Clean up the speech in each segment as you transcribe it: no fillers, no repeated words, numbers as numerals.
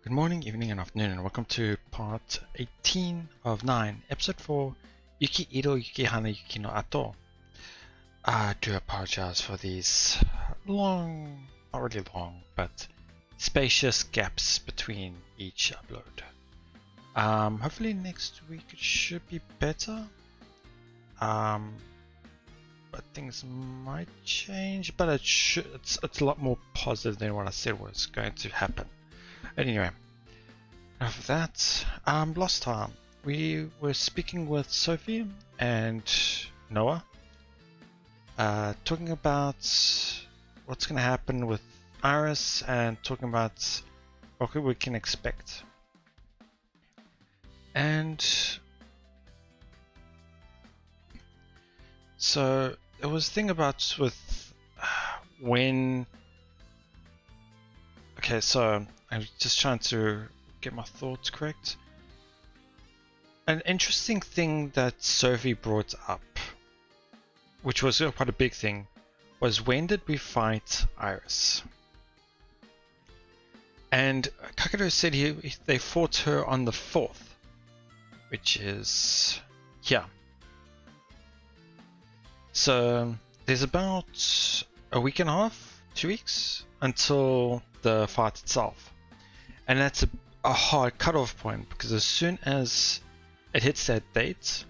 Good morning, evening, and afternoon, and welcome to part 18 of 9, episode 4, Yuki Iro Yuki Hana Yuki no Ato. I do apologize for these long, not really long, but spacious gaps between each upload. Hopefully next week it should be better. But things might change, but it's a lot more positive than what I said was going to happen. Anyway, enough of that. Last time we were speaking with Sophie and Noah, talking about what's going to happen with Iris and talking about what we can expect. And so there was a thing about with when. Okay, so I'm just trying to get my thoughts correct. An interesting thing that Sophie brought up, which was quite a big thing, was when did we fight Iris? And Kakado said they fought her on the 4th, which is here. So there's about a week and a half, 2 weeks, until the fight itself. And that's a hard cutoff point, because as soon as it hits that date,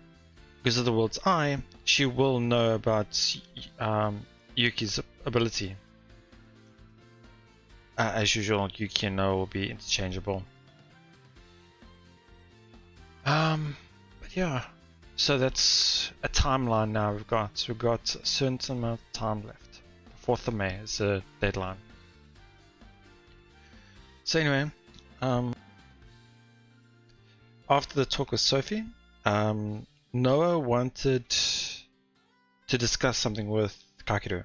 because of the world's eye, she will know about Yuki's ability. As usual, Yuki and Noah will be interchangeable. But yeah, so that's a timeline now we've got. We've got a certain amount of time left. 4th of May is the deadline. So anyway, after the talk with Sophie, Noah wanted to discuss something with Kakeru.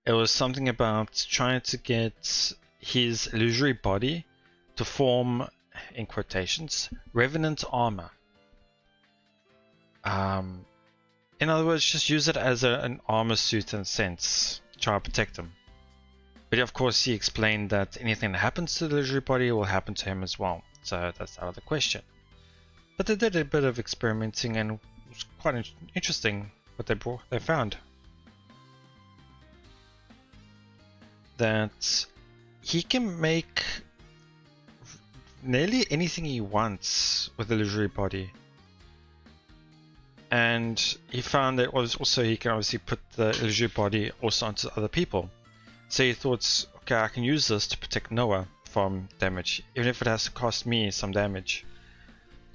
It was something about trying to get his illusory body to form, in quotations, revenant armor. In other words, just use it as an armor suit in a sense, try to protect him. But of course, he explained that anything that happens to the illusory body will happen to him as well. So that's out of the question. But they did a bit of experimenting, and it was quite interesting what they found. That he can make nearly anything he wants with the illusory body. And he found that also he can obviously put the illusory body also onto other people. So he thought, okay, I can use this to protect Noah from damage, even if it has to cost me some damage.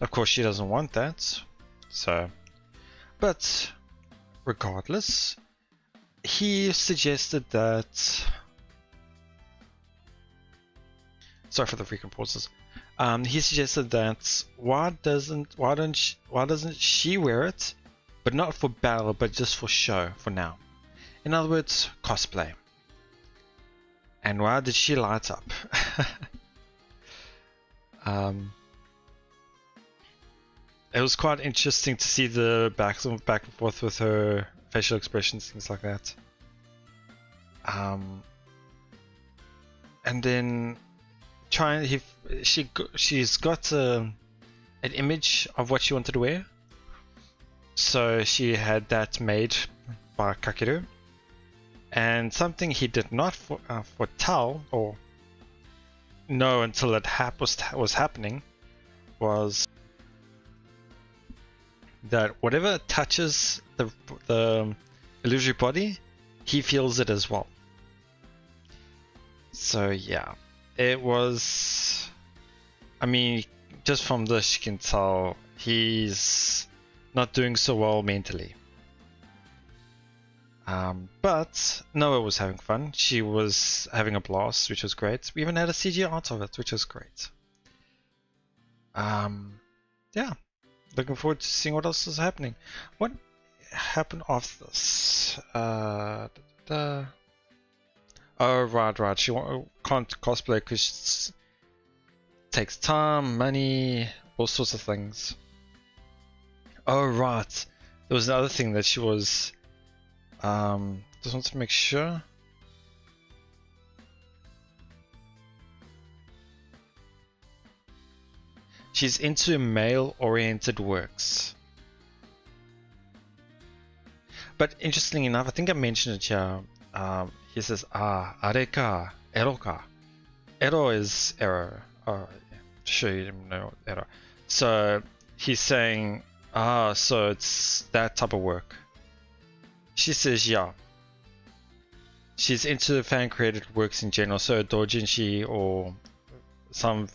Of course, she doesn't want that. So, but regardless, he suggested that. Sorry for the frequent pauses. He suggested that why doesn't she wear it, but not for battle, but just for show for now. In other words, cosplay. And why did she light up? It was quite interesting to see the back and forth with her facial expressions, things like that. And then she's got an image of what she wanted to wear, so she had that made by Kakeru. And something he did not foretell or know until it was happening was that whatever touches the illusory body, he feels it as well. So yeah, it was. I mean, just from this you can tell he's not doing so well mentally. But Noah was having fun. She was having a blast, which was great. We even had a CG art of it, which was great. Yeah, looking forward to seeing what else is happening. What happened after this? Oh, right. She can't cosplay because it takes time, money, all sorts of things. Oh, right. There was another thing that she was. Just want to make sure. She's into male-oriented works. But interestingly enough, I think I mentioned it here. He says, are ka, ero ka. Ero is error. Sure you didn't know error. So he's saying, so it's that type of work. She says, yeah. She's into fan-created works in general, so doujinshi or some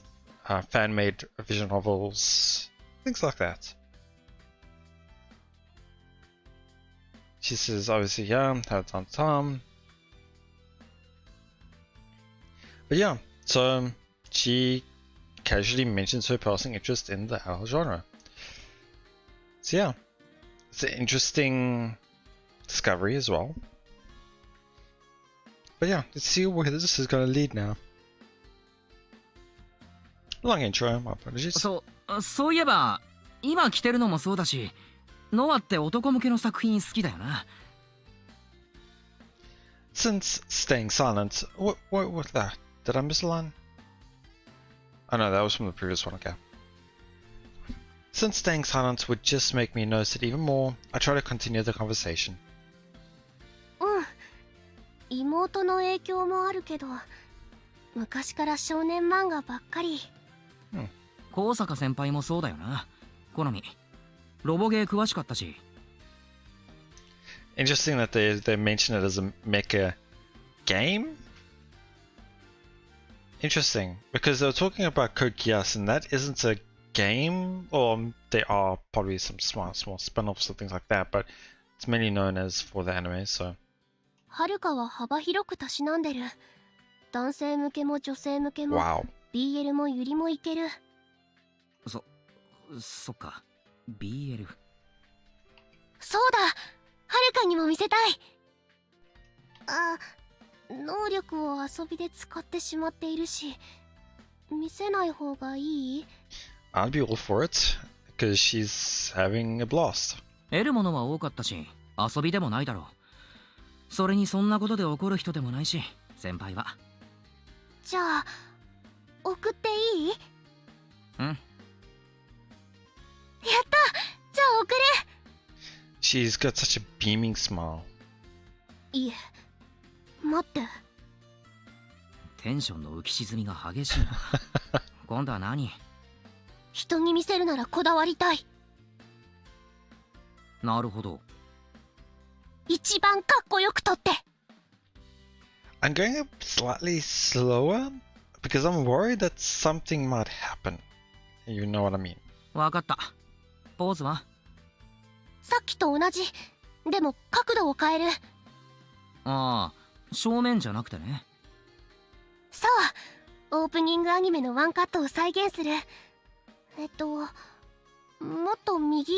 fan-made visual novels, things like that. She says, obviously, yeah, Tom. But yeah, so she casually mentions her passing interest in the owl genre. So yeah, it's an interesting discovery as well. But yeah, let's see where this is going to lead now. Long intro, my apologies. そういえば今着てるのもそうだし、ノアって男向けの作品好きだよな。Since staying silent, what was that? Did I miss a line? Oh no, that was from the previous one, okay. Since staying silent would just make me notice it even more, I try to continue the conversation. 妹の影響もあるけど、昔から少年漫画ばっかり。高坂先輩もそうだよな。好み。ロボゲー詳しかったし。Interesting that they mention it as a mecha game? Interesting, because they were talking about Code Geass and that isn't a game, or there are probably some small spin-offs or things like that, but it's mainly known as for the anime, so. はるかは幅広くたしなんでる。男性向けも女性向けも、Wow. BL もユリもいける。そっか。BL。そうだ、はるかにも見せたい。能力を遊びで使ってしまっているし、見せない方がいい？ I'll be all for it, because she's having a blast. 得るものは多かったし、遊びでもないだろう。それにそんなことで怒る人でもないし、先輩は。じゃあ、送っていい？うん。やった！じゃあ送る！ She's got such a beaming smile. いえ、待って。テンションの浮き沈みが激しいな。今度は何？人に見せるならこだわりたい。なるほど。一番かっこよく撮って。I'm going up slightly slower because I'm worried that something might happen. You know what I mean? わかった。ポーズは？さっきと同じ。でも角度を変える。ああ、正面じゃなくてね。そう、オープニングアニメのワンカットを再現する。もっと右。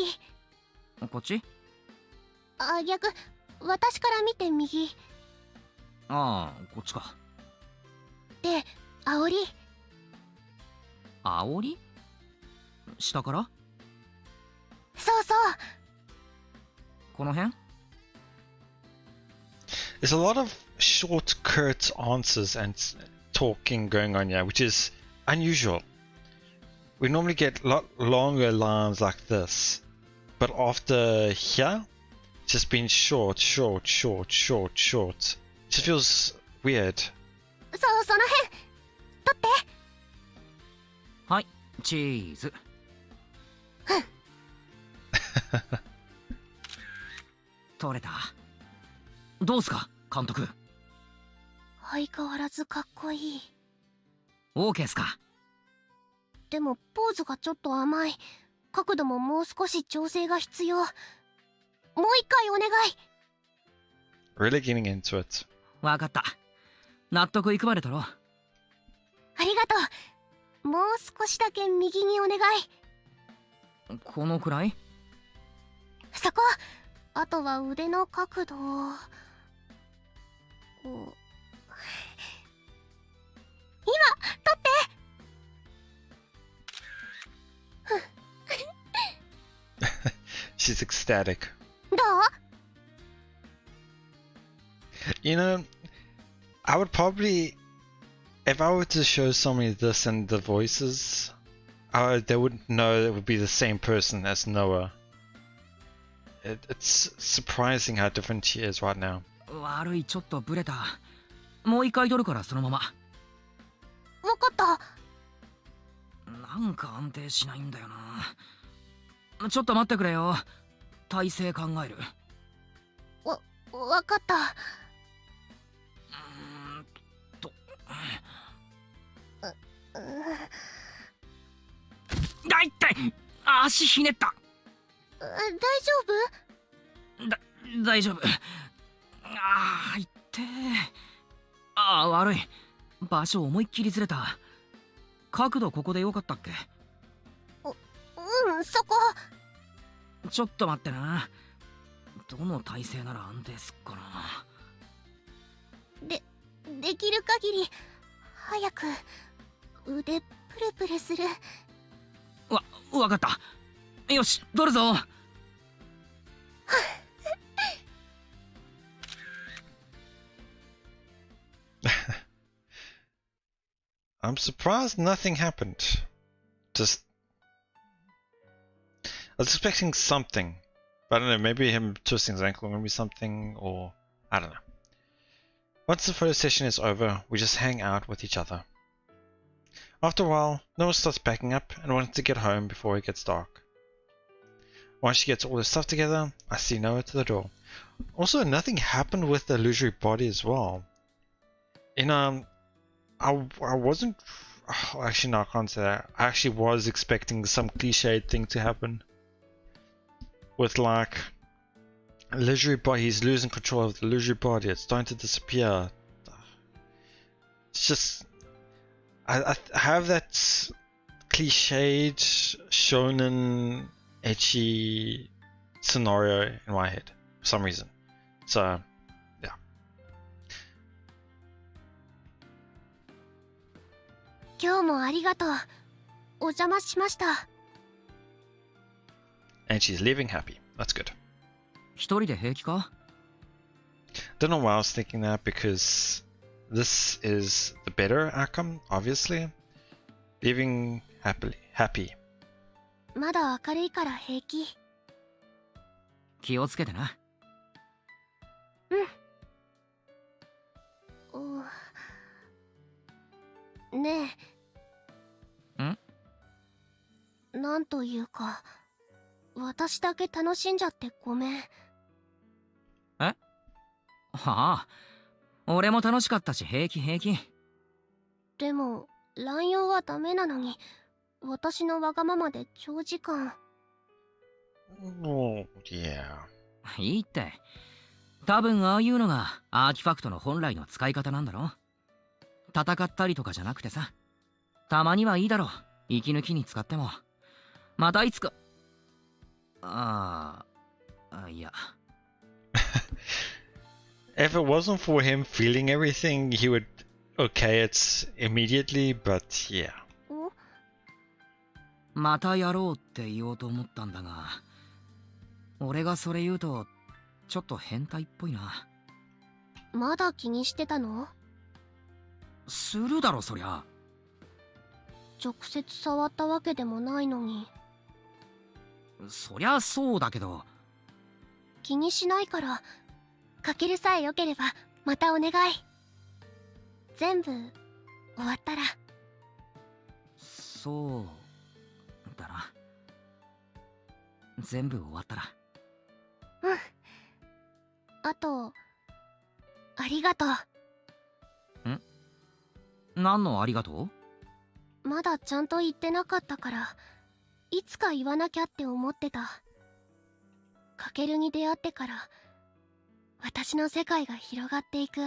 こっち？逆、私から見て右。ああ、こっちか。で、煽り。煽り？下から？そうそう。この辺？ There's a lot of short, curt answers and talking going on here, which is unusual. We normally get a lot longer lines like this, but after here, it's just been short. It just feels weird. そう、その辺。取って。はい、チーズ。取れた。どうすか、監督。相変わらずかっこいい。オーケーすか。でもポーズがちょっと甘い。角度ももう少し調整が必要。もう一回お願い。Really getting into it. わかった。納得いくまで取ろう。ありがとう。もう少しだけ右にお願い。このくらい？そこ。あとは腕の角度を。今、取って。She's ecstatic. どう？ You know, I would probably, if I were to show somebody this and the voices, they wouldn't know it would be the same person as Noah. It's surprising how different she is right now. 悪い、ちょっとブレた。もう一回撮るからそのまま。わかった。なんか安定しないんだよな。ちょっと待ってくれよ。体勢考える。わかった。だいって足ひねった。大丈夫。いって悪い。場所思いっきりずれた。角度ここでよかったっけ？そこ。ちょっと待ってな。どの体勢なら安定すっかな。できる限り早く腕プルプルする。わかった。よし、撮るぞ。I'm surprised nothing happened. Just... I was expecting something. But I don't know, maybe him twisting his ankle, maybe something, or... I don't know. Once the photo session is over, we just hang out with each other. After a while, Noah starts packing up and wants to get home before it gets dark. Once she gets all her stuff together, I see Noah to the door. Also, nothing happened with the illusory body as well. I wasn't... Oh, actually, no, I can't say that. I actually was expecting some cliched thing to happen. With like... illusory body, he's losing control of the illusory body, it's starting to disappear. It's just... I have that cliched shonen ecchi scenario in my head for some reason. So, yeah. 今日もありがとう。お邪魔しました。And she's leaving happy. That's good. 一人で平気か？ Don't know why I was thinking that, because this is the better outcome, obviously. Leaving happy. まだ明るいから平気。気をつけてな。ねえ。ん？なんというか、私だけ楽しんじゃってごめん。はあ、俺も楽しかったし平気。でも乱用はダメなのに、私のわがままで長時間。Oh, yeah. いいって。多分ああいうのがアーティファクトの本来の使い方なんだろ。戦ったりとかじゃなくてさ、たまにはいいだろ。息抜きに使っても。またいつか。いや。If it wasn't for him feeling everything, he would okay it immediately, but yeah. またやろうって言おうと思ったんだが、俺がそれ言うとちょっと変態っぽいな。まだ気にしてたの？するだろそりゃ。直接触ったわけでもないのに。そりゃそうだけど。気にしないから、かけるさえよければまたお願い。全部終わったら。そうだな。全部終わったら。あと、ありがとう。何のありがとう？まだちゃんと言ってなかったから、いつか言わなきゃって思ってた。かけるに出会ってから、私の世界が広がっていく。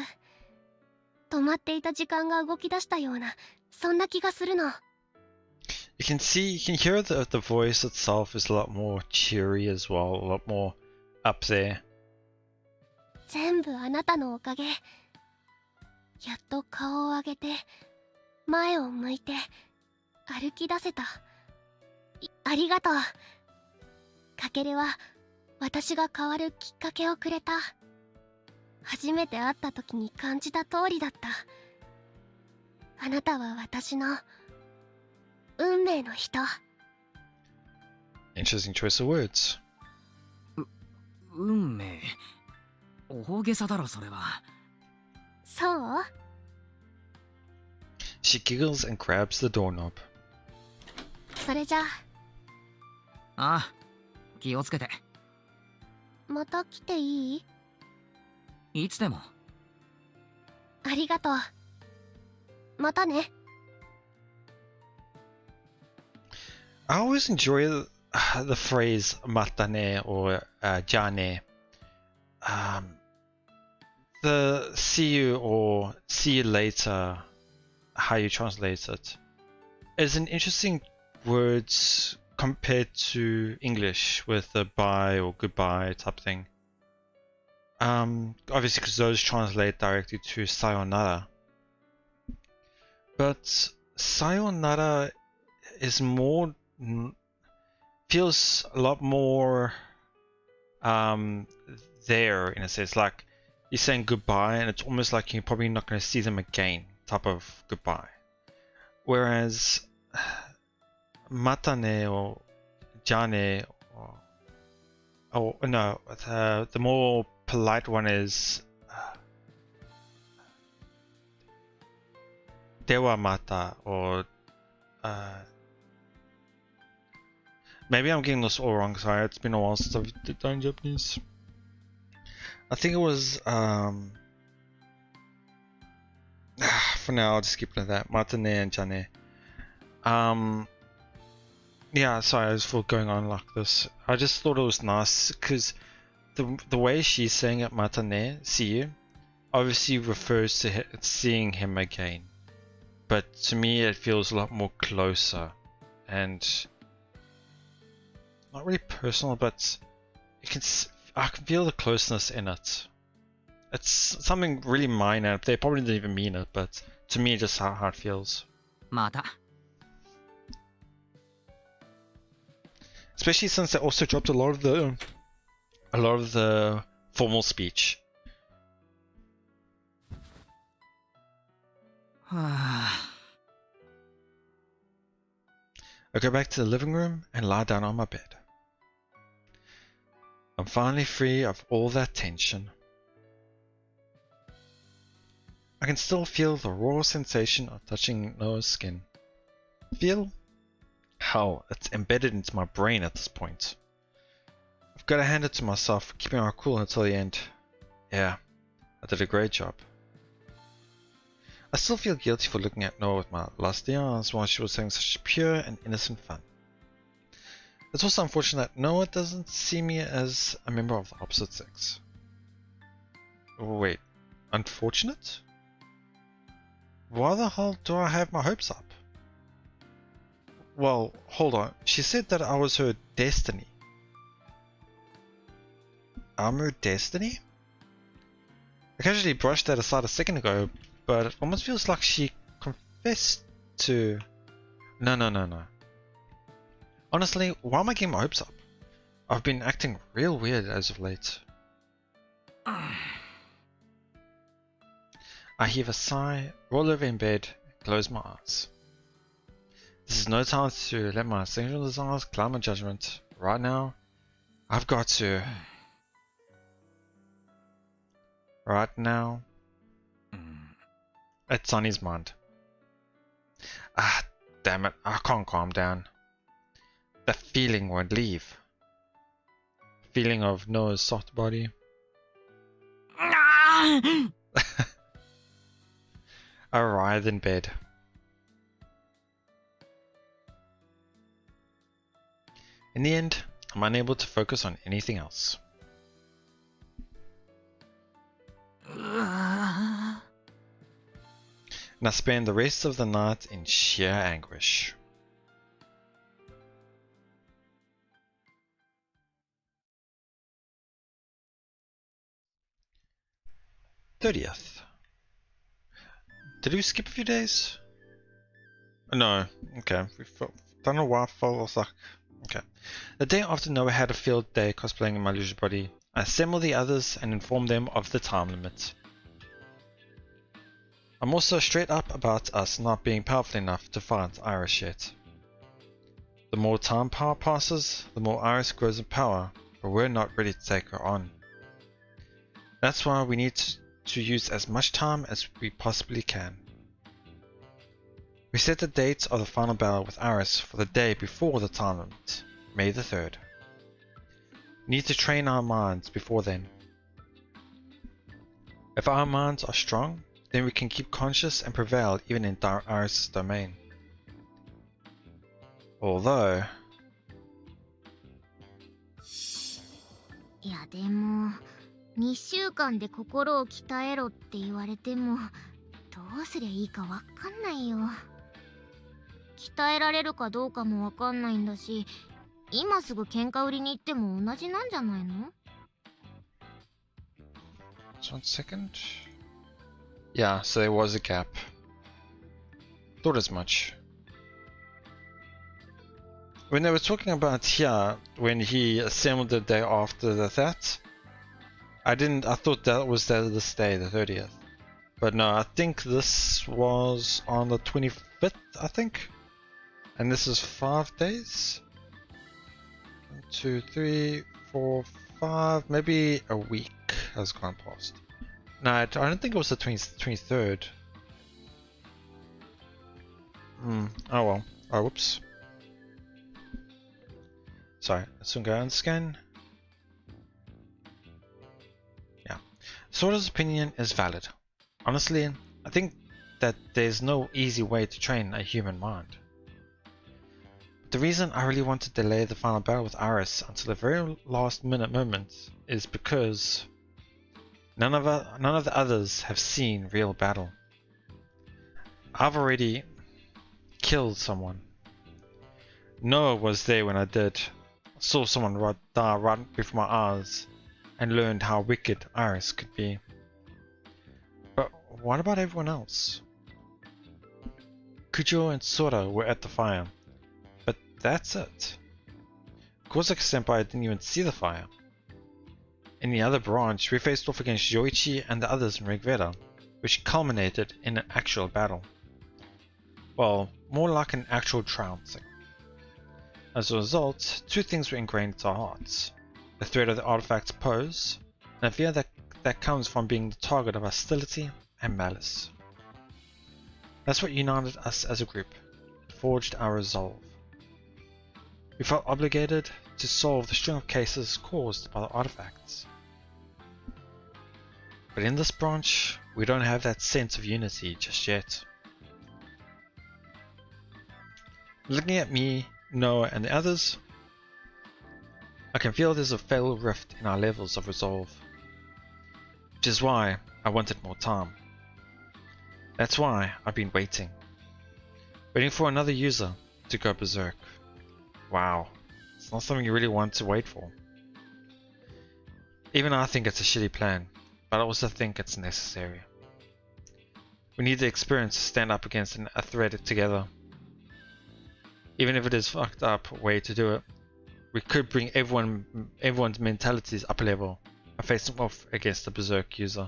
止まっていた時間が動き出したような、そんな気がするの。You can hear the voice itself is a lot more cheery as well, a lot more up there. 全部あなたのおかげ。やっと顔を上げて、前を向いて、歩き出せた。ありがとう。かけるは、私が変わるきっかけをくれた。初めて会った時に感じた通りだった。あなたは私の、運命の人。 Interesting choice of words. 運命。大げさだろそれは。そう？ She giggles and grabs the doorknob. それじゃあ。ああ、気をつけて。また来ていい？いつでも。ありがとう。またね。 I always enjoy the phrase matane or jane. The see you or see you later, how you translate it, is an interesting words compared to English with the bye or goodbye type thing. Obviously because those translate directly to sayonara. But sayonara is more, feels a lot more there in a sense, like you're saying goodbye and it's almost like you're probably not going to see them again type of goodbye. Whereas matane or jane or no, the more polite one is dewa mata or maybe I'm getting this all wrong, sorry, it's been a while since I've done Japanese. I think it was for now I'll just keep it at that. Matane and Jane. Yeah, sorry, I was for going on like this. I just thought it was nice because the way she's saying it, matane, see you, obviously refers to seeing him again. But to me, it feels a lot more closer and not really personal, but I can feel the closeness in it. It's something really minor. They probably didn't even mean it, but to me, just how it feels. また。 Especially since they also dropped a lot of the formal speech. はあ。 I go back to the living room and lie down on my bed. I'm finally free of all that tension. I can still feel the raw sensation of touching Noah's skin. Feel? Hell, it's embedded into my brain at this point. I've got to hand it to myself for keeping my cool until the end. Yeah, I did a great job. I still feel guilty for looking at Noah with my lusty eyes while she was having such pure and innocent fun. It's also unfortunate that Noah doesn't see me as a member of the opposite sex. Oh, wait, unfortunate? Why the hell do I have my hopes up? Well, hold on. She said that I was her destiny. I'm her destiny? I casually brushed that aside a second ago, but it almost feels like she confessed to... No. Honestly, why am I getting my hopes up? I've been acting real weird as of late. I heave a sigh, roll over in bed, and close my eyes. This is no time to let my sexual desires cloud my judgment. Right now, I've got to... Right now... It's on his mind. Ah, damn it, I can't calm down. That feeling won't leave. Feeling of Noah's soft body. I writhe in bed. In the end, I'm unable to focus on anything else. And I spend the rest of the night in sheer anguish. "30th. Did we skip a few days? No. Okay. We've done a while for like... Okay. The day after Noah had a field day cosplaying in my illusion body, I assembled the others and informed them of the time limit. I'm also straight up about us not being powerful enough to fight Irish yet. The more time passes, the more Iris grows in power, but we're not ready to take her on. That's why we need to use as much time as we possibly can. We set the date of the final battle with Iris for the day before the time limit, May the 3rd. We need to train our minds before then. If our minds are strong, then we can keep conscious and prevail even in Iris' domain. Although... いやでも2週間で心を鍛えろって言われてもどうすりゃいいかわかんないよ。鍛えられるかどうかもわかんないんだし、今すぐ喧嘩売りに行っても同じなんじゃないの？ Just 1 second. Yeah, so there was a gap. Thought as much. When they were talking about here, when he assembled the day after that, I thought that was this day, the 30th. But no, I think this was on the 25th, I think. And this is 5 days? 1, 2, 3, 4, 5, maybe a week has gone past. No, I don't think it was the 23rd. Oh well. Oh, whoops. Sorry, let's go and scan. Yeah. Sora's opinion is valid. Honestly, I think that there's no easy way to train a human mind. The reason I really want to delay the final battle with Iris until the very last moment is because none of the others have seen real battle. I've already killed someone. Noah was there when I did. Saw someone die right before my eyes and learned how wicked Iris could be. But what about everyone else? Kujo and Sora were at the fire, but that's it. Kozaki-senpai didn't even see the fire. In the other branch, we faced off against Yoichi and the others in Rigveda, which culminated in an actual battle. Well, more like an actual trouncing. As a result, two things were ingrained into our hearts: the threat of the artifacts pose, and a fear that comes from being the target of hostility and malice. That's what united us as a group, forged our resolve. We felt obligated to solve the string of cases caused by the artifacts. But in this branch, we don't have that sense of unity just yet. Looking at me, Noah and the others, I can feel there's a fatal rift in our levels of resolve. Which is why I wanted more time. That's why I've been waiting. Waiting for another user to go berserk. Wow, it's not something you really want to wait for. Even I think it's a shitty plan, but I also think it's necessary. We need the experience to stand up against a threat together. Even if it is fucked up way to do it, we could bring everyone's mentalities up a level and face them off against the berserk user.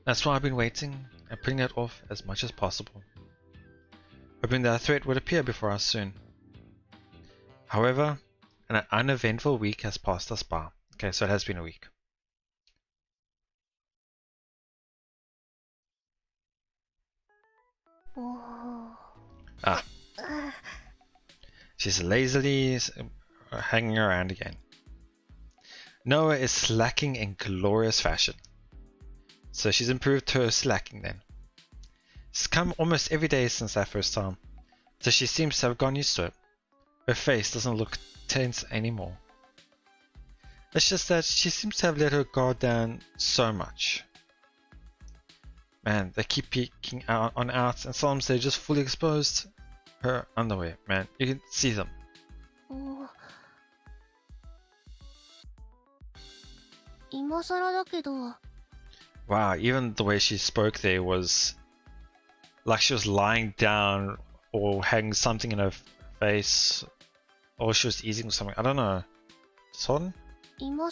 That's why I've been waiting and putting it off as much as possible, hoping that a threat would appear before us soon. However, an uneventful week has passed us by. Okay, so it has been a week. Ah. She's lazily hanging around again. Noah is slacking in glorious fashion. So she's improved her slacking then. It's come almost every day since that first time, so she seems to have gotten used to it. Her face doesn't look tense anymore. It's just that she seems to have let her guard down so much. Man, they keep peeking out and sometimes they're just fully exposed. Her underwear, man, you can see them. Wow, even the way she spoke there was like she was lying down or having something in her face, or she was eating something. I don't know. Son? No,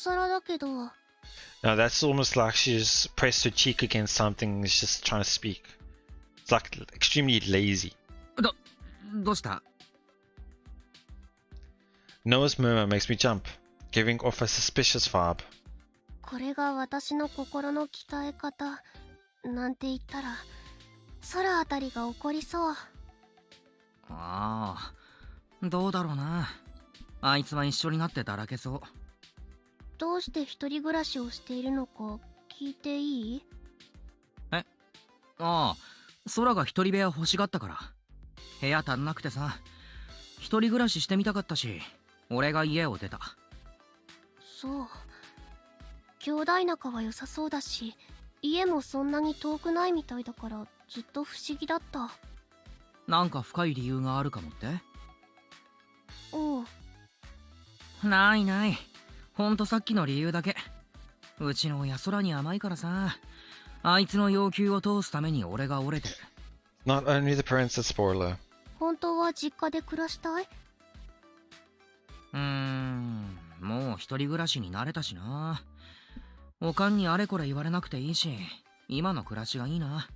that's almost like she's pressed her cheek against something and is just trying to speak. It's like extremely lazy. どうした？ Noah's murmur makes me jump, giving off a suspicious vibe. これが私の心の鍛え方なんて言ったら空あたりが怒りそう。ああ、どうだろうな。あいつは一緒になってだらけそう。どうして一人暮らしをしているのか聞いていい？ああ、空が一人部屋欲しがったから。部屋足んなくてさ、一人暮らししてみたかったし、俺が家を出た。そう。兄弟仲は良さそうだし、家もそんなに遠くないみたいだからずっと不思議だった。なんか深い理由があるかもって？ないない。ほんとさっきの理由だけ。うちの親空に甘いからさ、あいつの要求を通すために俺が折れてる。Not only the parents that spoiler. 本当は実家で暮らしたい？もう一人暮らしに慣れたしな。おかんにあれこれ言われなくていいし、今の暮らしがいいな。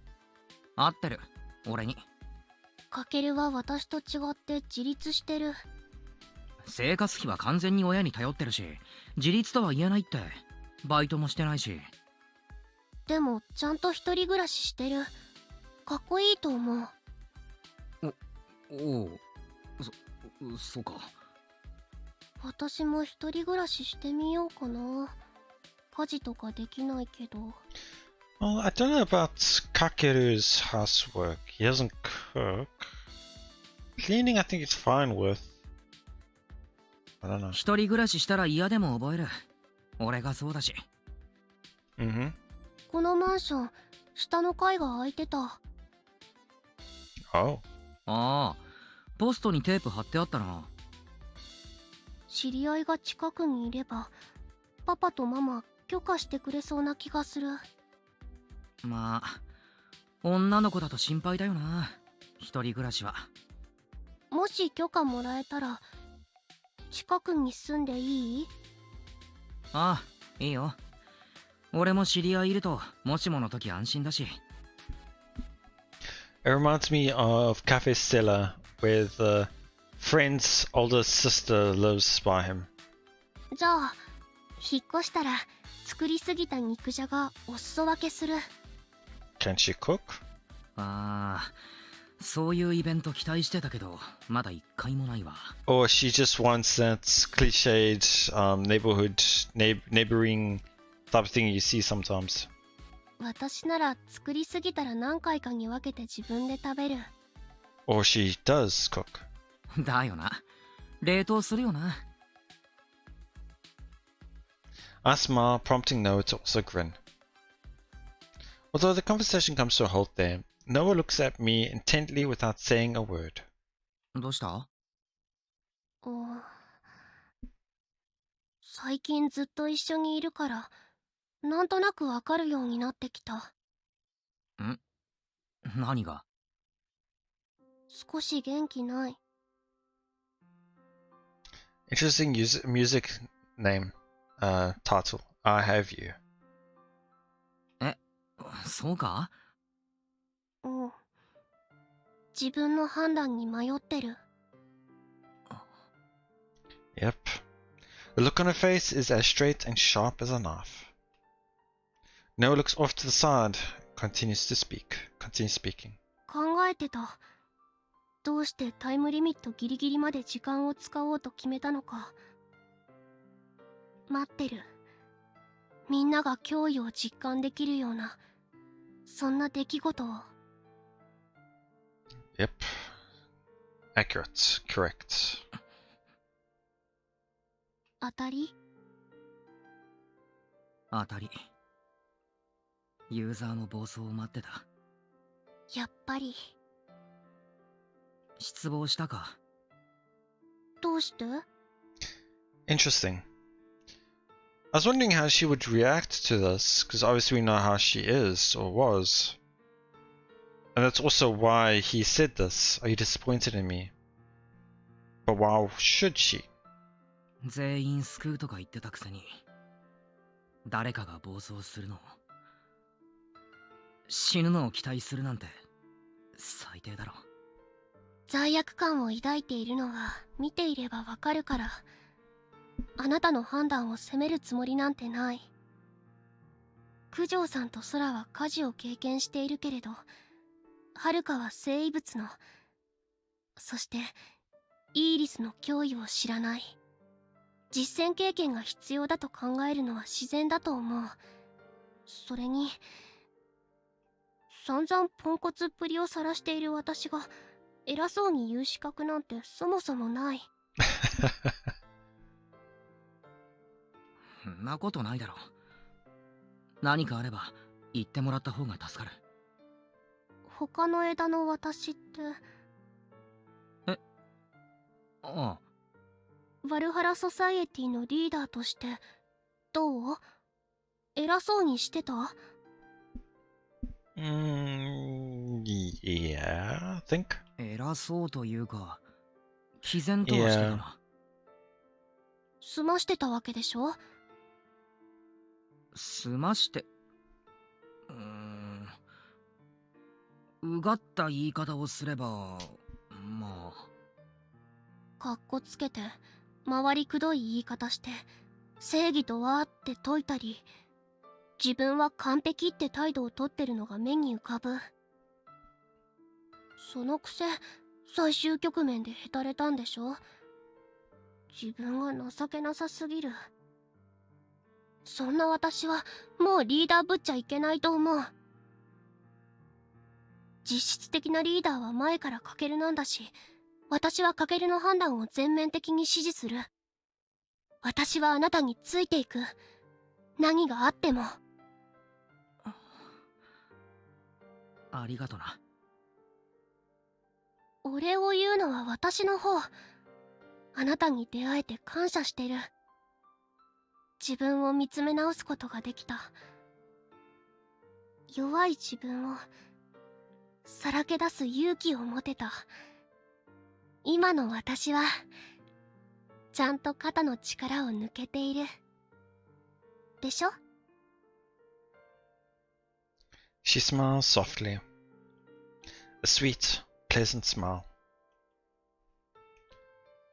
合ってる、俺に。かけるは私と違って自立してる。生活費は完全に親に頼ってるし、自立とは言えないって。バイトもしてないし。でもちゃんと一人暮らししてる。かっこいいと思う。おう、そうか。私も一人暮らししてみようかな。家事とかできないけど。Well, I don't know about Kakeru's housework. He doesn't cook. Cleaning, I think he's fine with. I don't know. 一人暮らししたら嫌でも覚える。俺がそうだし。このマンション、下の階が空いてた。Oh. ああ、ポストにテープ貼ってあったな。知り合いが近くにいれば、パパとママ許可してくれそうな気がする。まあ、女の子だと心配だよな。一人暮らしは。もし許可もらえたら、近くに住んでいい？ああ、いいよ。俺も知り合いいると、もしもの時安心だし。It reminds me of Cafe Stella, where the friend's older sister lives by him. じゃあ、引っ越したら、作りすぎた肉じゃがお裾分けする。Can she cook? ああ、そういうイベント期待してたけど、まだ一回もないわ。Or she just wants that cliched neighboring type of thing you see sometimes. 私なら作りすぎたら何回かに分けて自分で食べる。Or she does cook. だよな。冷凍するよな。I smile, prompting Noah to also grin. Although the conversation comes to a halt there, Noah looks at me intently without saying a word. どうした？最近ずっと一緒にいるから、なんとなくわかるようになってきた。何が？少し元気ない。Interesting music name, title. I Have You. そうか？自分の判断に迷ってる。Yep. The look on her face is as straight and sharp as a knife. Noah looks off to the side, continues speaking. 考えてた。どうしてタイムリミットギリギリまで時間を使おうと決めたのか。待ってる。みんなが脅威を実感できるような、そんな出来事を。Yep. Accurate. Correct. 当たり？当たり。ユーザーの暴走を待ってた。やっぱり。失望したか？どうして？ Interesting. I was wondering how she would react to this, because obviously we know how she is, or was. And that's also why he said this. Are you disappointed in me? But why should she? 全員救うとか言ってたくせに、誰かが暴走するのを、死ぬのを期待するなんて最低だろ。罪悪感を抱いているのは見ていればわかるから、あなたの判断を責めるつもりなんてない。九条さんと空は火事を経験しているけれど、遥は生異物の、そしてイーリスの脅威を知らない。実践経験が必要だと考えるのは自然だと思う。それに散々ポンコツっぷりを晒している私が偉そうに言う資格なんてそもそもない。そんなことないだろう。何かあれば言ってもらった方が助かる。他の枝の私って。ああ。バルハラソサイエティのリーダーとしてどう？偉そうにしてた？ Yeah, I think. 偉そうというか、毅然とはしてたな。済ましてたわけでしょ？済まして、うがった言い方をすれば、まあ。かっこつけて回りくどい言い方して正義とはって説いたり、自分は完璧って態度をとってるのが目に浮かぶ。そのくせ最終局面でヘタれたんでしょ？自分が情けなさすぎる。そんな私はもうリーダーぶっちゃいけないと思う。実質的なリーダーは前からカケルなんだし、私はカケルの判断を全面的に支持する。私はあなたについていく。何があっても。ありがとな。お礼を言うのは私の方。あなたに出会えて感謝してる。自分を見つめ直すことができた。弱い自分をさらけ出す勇気を持てた。今の私はちゃんと肩の力を抜けているでしょ？ She smiles softly. A sweet, pleasant smile.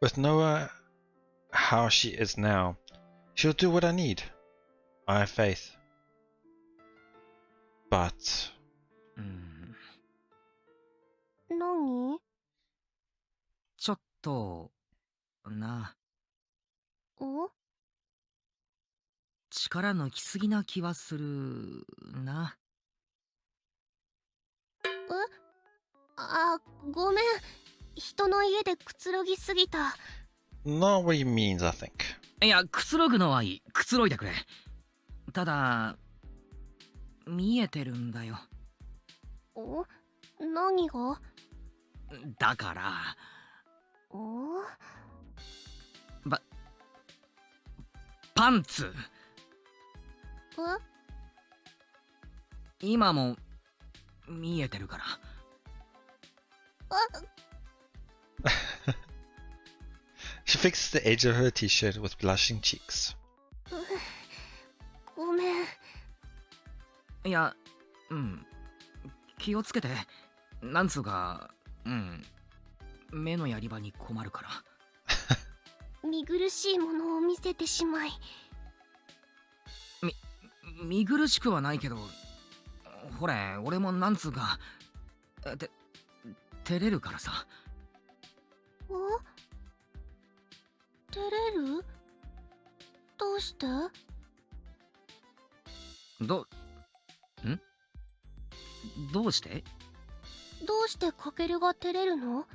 With Noah how she is now, she'll do what I need. I have faith. But... 何？ちょっと、な。お？力抜きすぎな気はするな。ごめん。人の家でくつろぎすぎた。Not what he means, I think. いや、くつろぐのはいい。くつろいでくれ。ただ、見えてるんだよ。何が？だから。パンツ。今も見えてるから。She fixes the edge of her t-shirt with blushing cheeks. ごめん。いや、気をつけて。なんつうか、目のやり場に困るから。見苦しいものを見せてしまい。見苦しくはないけど、ほれ、俺もなんつうか、照れるからさ。照れる？どうして？どうして？どうしてカケルが照れるの？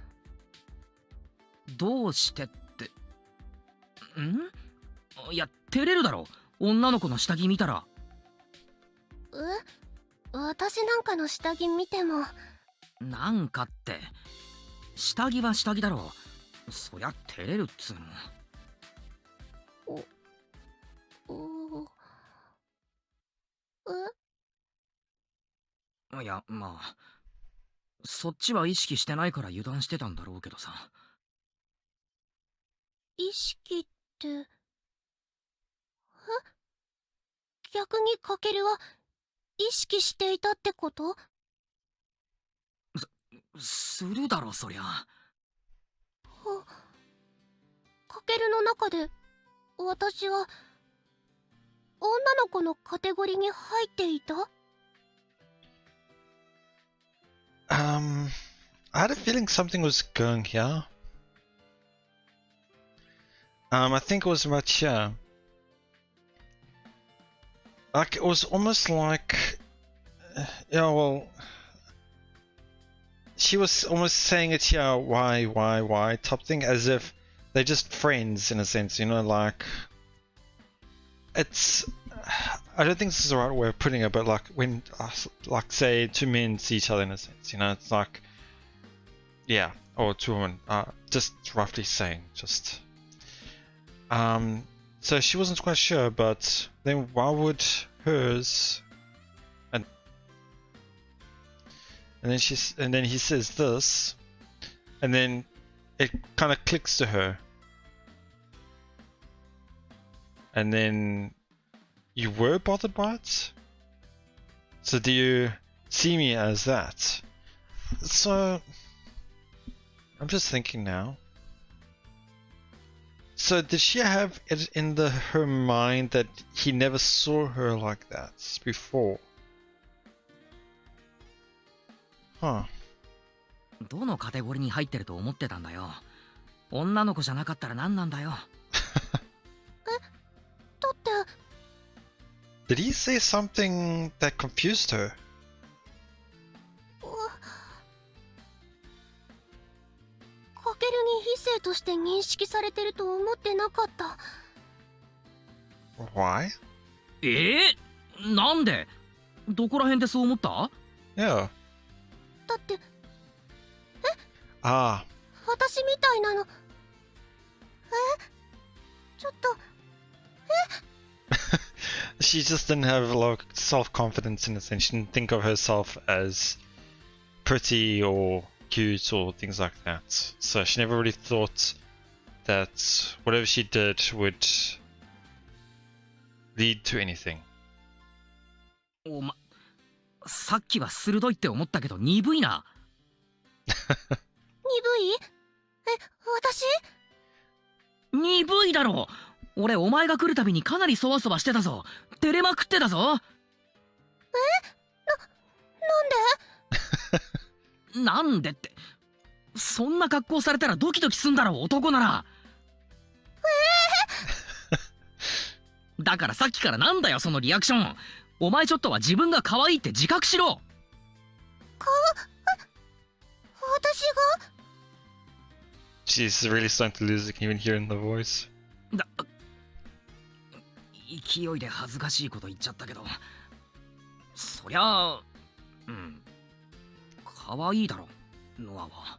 どうしてって。いや、照れるだろ。女の子の下着見たら。私なんかの下着見ても。なんかって、下着は下着だろ。そりゃ照れるっつうの。いや、まあ、そっちは意識してないから油断してたんだろうけどさ。意識って。逆にカケルは意識していたってこと？するだろ、そりゃ。けるの中で私は女の子のカテゴリーに入っていた？ I had a feeling something was going here. I think it was about here. Like, it was almost like... yeah, well... She was almost saying it here, why, type thing, as if they're just friends, in a sense, you know, like... It's... I don't think this is the right way of putting it, but like, when, like, say, two men see each other, in a sense, you know, it's like... Yeah, or two women, just roughly saying, just... So she wasn't quite sure, but then why would hers... And then he says this, and then it kind of clicks to her. And then you were bothered by it? So do you see me as that? So I'm just thinking now. So did she have it in her mind that he never saw her like that before? Huh. どのカテゴリーに入ってると思ってたんだよ。女の子じゃなかったら何なんだよ。だって Did he say something that confused her? カケルに異性として認識されてると思ってなかった。 Why? なんで？どこら辺でそう思った？ Yeah. だってああ。私みたいなの。ちょっと She just didn't have a lot of self-confidence in a sense. She didn't think of herself as pretty or cute or things like that. So she never really thought that whatever she did would lead to anything. さっきは鋭いって思ったけど鈍いな。鈍い？私？鈍いだろ。俺お前が来るたびにかなりそわそわしてたぞ。照れまくってたぞ。なんで？なんでって、そんな格好されたらドキドキすんだろ、男なら。だからさっきからなんだよそのリアクション。お前ちょっとは自分が可愛いって自覚しろ。私が？ She's really starting to lose it, even hearing the voice. 勢いで恥ずかしいこと言っちゃったけど、そりゃあ、可愛いだろ、ノアは。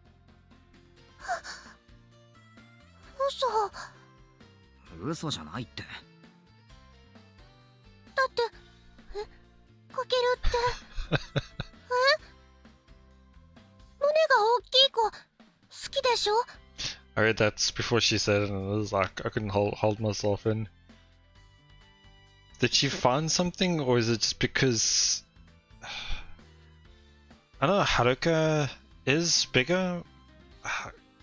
嘘じゃないって。だってかけるって胸が大きい子好きでしょ？ I read that before she said it, and it was like I couldn't hold myself in. Did she find something, or is it just because I don't know, Haruka is bigger?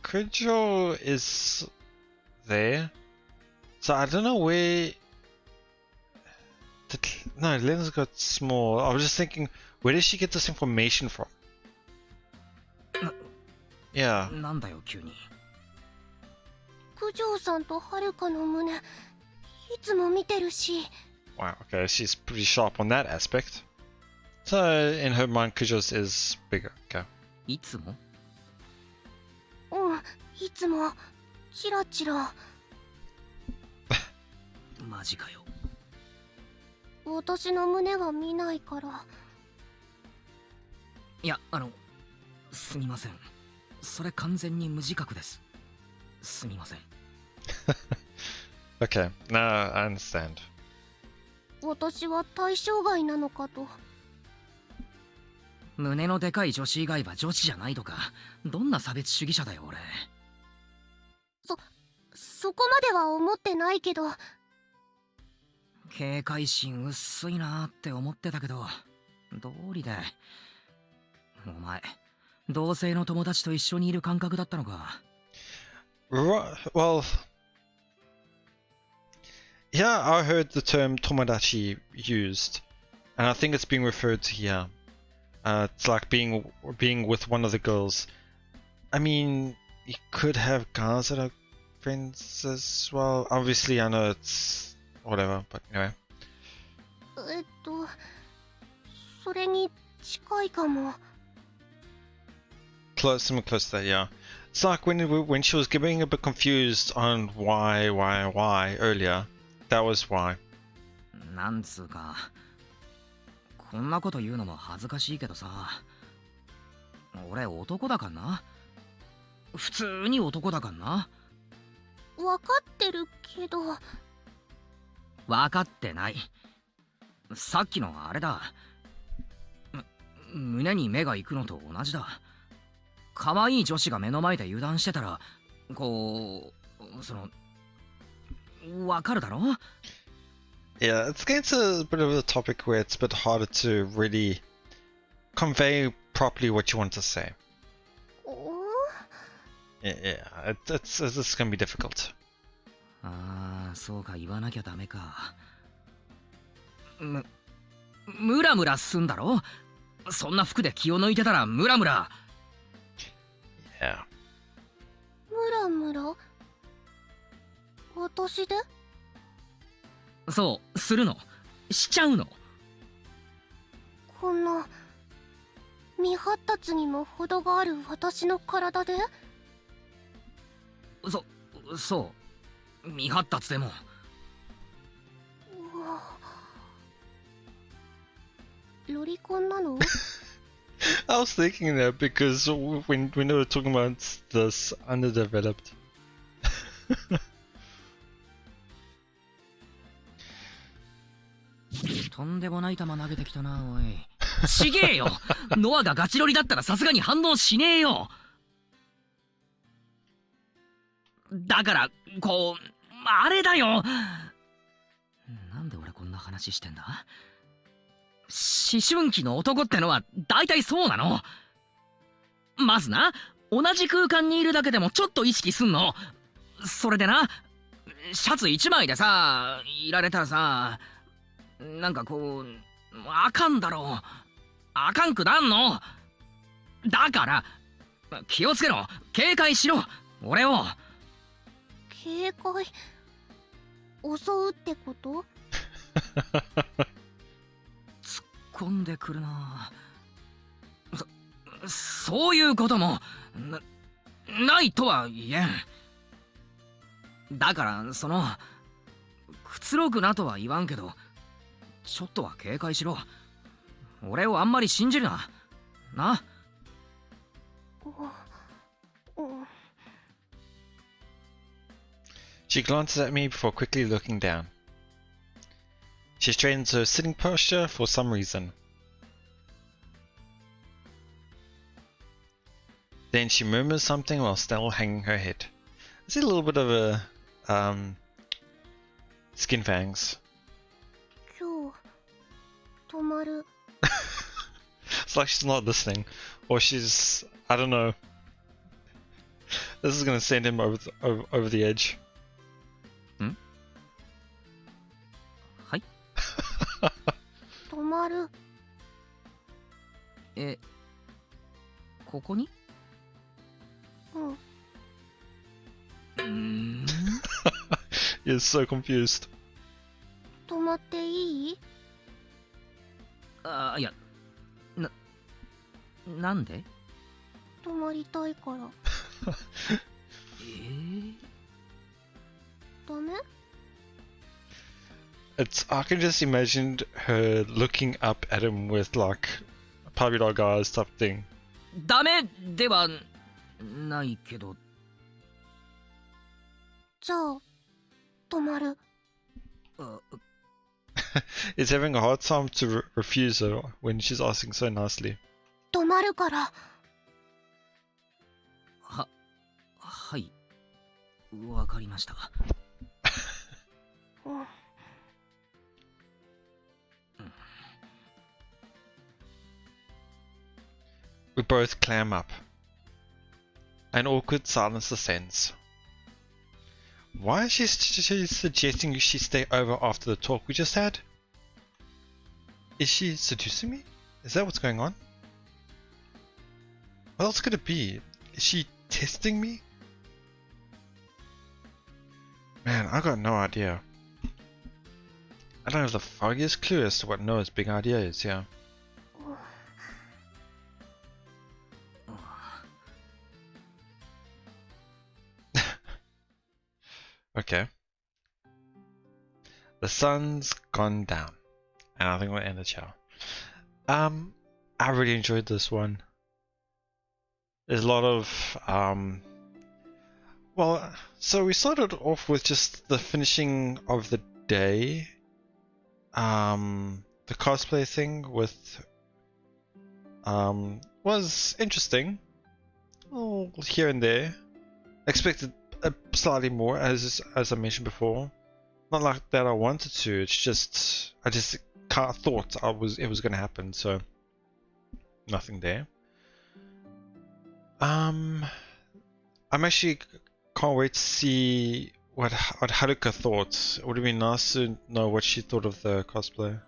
Kujo is there, so I don't know where. No, Len's got small. I was just thinking, where did she get this information from? Yeah. なんだよ急に。九条さんとはるかの胸いつも見てるし。 Wow, okay, she's pretty sharp on that aspect. So, in her mind, Kujo's is bigger, okay. いつも？いつもチラチラ。マジかよ。私の胸は見ないから。いや、すみません。それ完全に無自覚です。すみません。Okay, now I understand. 私は対象外なのかと。胸のでかい女子以外は女子じゃないとか、どんな差別主義者だよ俺。そこまでは思ってないけど。警戒心薄いなーって思ってたけど、道理で。お前、同性の友達と一緒にいる感覚だったのか。Well, Yeah, I heard the term tomodachi used, and I think it's being referred to here. It's like being with one of the girls. I mean, you could have guys that are friends as well. Obviously, I know it's whatever, but anyway. それに近いかも。Somewhat close to that, yeah. It's like when she was getting a bit confused on why earlier. That was why. なんつうか、こんなこと言うのも恥ずかしいけどさ、俺男だかんな。普通に男だかんな。わかってるけど。分かってない。さっきのあれだ。胸に目が行くのと同じだ。可愛い女子が目の前で油断してたら、こう、わかるだろ? Yeah, it's getting to a bit of a topic where it's a bit harder to really convey properly what you want to say. Yeah, it's gonna be difficult. ああ、そうか、言わなきゃダメか。ムラムラすんだろ? そんな服で気を抜いてたらムラムラ。Yeah. ムラムラ？私で？そう、するの。しちゃうの。こんな未発達にも程がある私の体で？そう。未発達でも。ロリコンなの？ I was thinking that because when they were talking about this underdeveloped. とんでもない球投げてきたな、おい。ちげえよ。ノアがガチロリだったらさすがに反応しねえよ。だからこうあれだよ。なんで俺こんな話してんだ？思春期の男ってのは大体そうなの。まずな、同じ空間にいるだけでもちょっと意識すんの。それでな、シャツ一枚でさいられたらさ、なんかこうあかんだろう。あかんくなんの。だから気をつけろ、警戒しろ、俺を。警戒？襲うってこと？突っ込んでくるな。そういうこともないとは言えん。だからくつろぐなとは言わんけど、ちょっとは警戒しろ。俺をあんまり信じるな。な。She glances at me before quickly looking down. She straightens her sitting posture for some reason. Then she murmurs something while still hanging her head. I see a little bit of a skin fangs. 今日泊まる。 It's like she's not listening, or she's, I don't know. This is gonna send him over the edge. ん？はい。泊まる。ここに？うん。You're so confused. 泊まっていい？あ、いや、なんで？泊まりたいから。ダメ？ I can just imagine her looking up at him with like puppy dog eyes type thing. ダメではないけど。じゃあ泊まる。He's having a hard time to refuse her when she's asking so nicely. 泊まるから。はい、わかりました。We both clam up. An awkward silence descends. Why is she suggesting she stay over after the talk we just had? Is she seducing me? Is that what's going on? What else could it be? Is she testing me? Man, I got no idea. I don't have the foggiest clue as to what Noah's big idea is here. Okay. The sun's gone down. And I think we'll end the show. I really enjoyed this one. There's a lot of well, so we started off with just the finishing of the day. The cosplay thing with was interesting. Oh, here and there. Expected slightly more, as I mentioned before. Not like that I wanted to. It's just I just thought it was going to happen. So nothing there. I'm actually can't wait to see what Haruka thought. It would have been nice to know what she thought of the cosplay.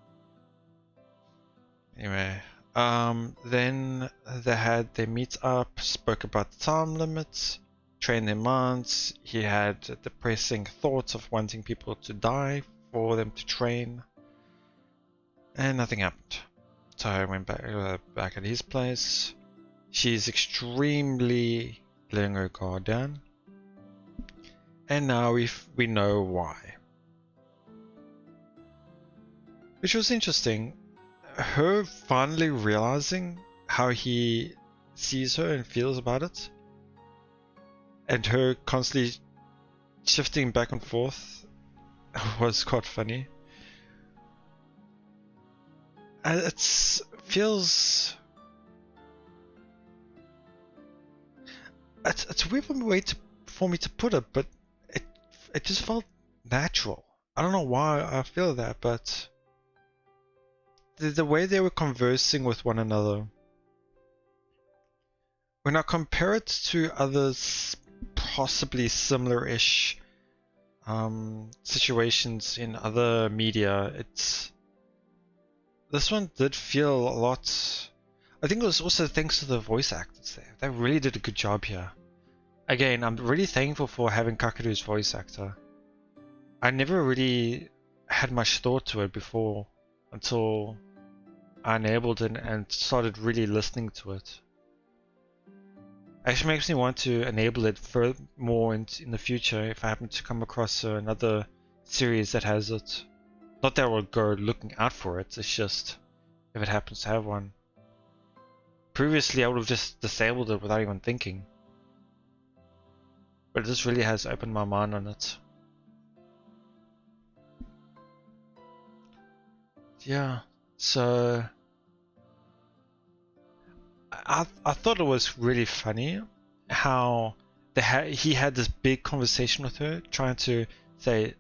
Anyway, then they had their meet up, spoke about the time limits, trained their minds. He had depressing thoughts of wanting people to die for them to train, and nothing happened. So I went back at his place. She's extremely letting her guard down. And now we know why. Which was interesting. Her finally realizing how he sees her and feels about it. And her constantly shifting back and forth was quite funny. And it feels... It's a weird way for me to put it, but it just felt natural. I don't know why I feel that, but the way they were conversing with one another. When I compare it to others possibly similar-ish situations in other media, this one did feel a lot... I think it was also thanks to the voice actors there. They really did a good job here. Again, I'm really thankful for having Kakeru's voice actor. I never really had much thought to it before until I enabled it and started really listening to it. Actually makes me want to enable it for more in the future if I happen to come across another series that has it. Not that I will go looking out for it, it's just if it happens to have one. Previously I would have just disabled it without even thinking. But this really has opened my mind on it. Yeah, so I thought it was really funny how he had this big conversation with her, trying to say,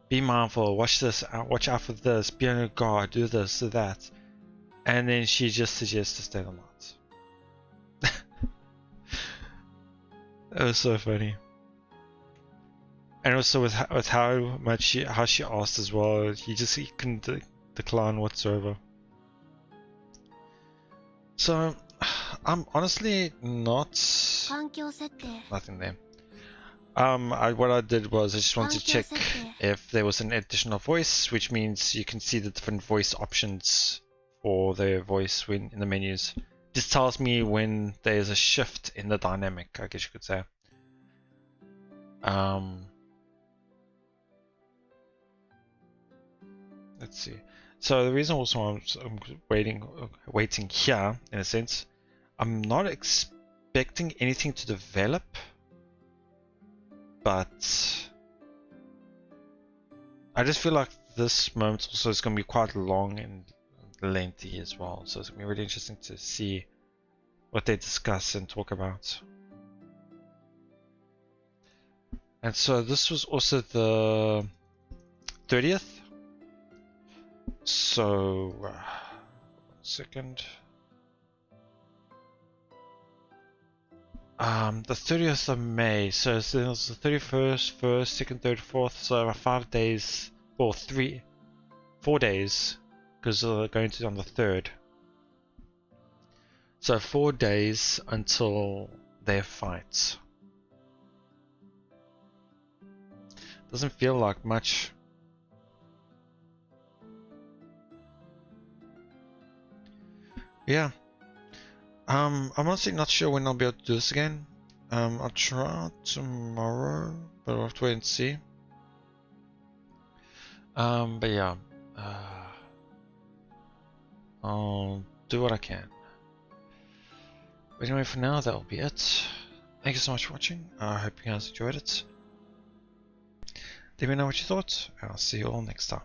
be mindful, watch this, watch out for this, be on your guard, do this, do that. And then she just suggests to stay the night. It was so funny. And also with how much how she asked as well, he couldn't decline whatsoever. So I'm honestly not nothing there. What I did was I just wanted to check if there was an additional voice, which means you can see the different voice options for their voice when in the menus. This tells me when there's a shift in the dynamic, I guess you could say. Let's see. So the reason also I'm waiting here, in a sense, I'm not expecting anything to develop, but I just feel like this moment also is going to be quite long and lengthy as well. So it's going to be really interesting to see what they discuss and talk about. And so this was also the 30th. So, 1 second. The 30th of May, so there's the 31st, 1st, 2nd, 3rd, 4th, so about 5 days, or 4 days, because they're going to on the 3rd. So 4 days until their fight. Doesn't feel like much. Yeah. I'm honestly not sure when I'll be able to do this again. I'll try tomorrow, but I'll have to wait and see. But yeah. I'll do what I can. But anyway, for now, that'll be it. Thank you so much for watching. I hope you guys enjoyed it. Let me know what you thought, and I'll see you all next time.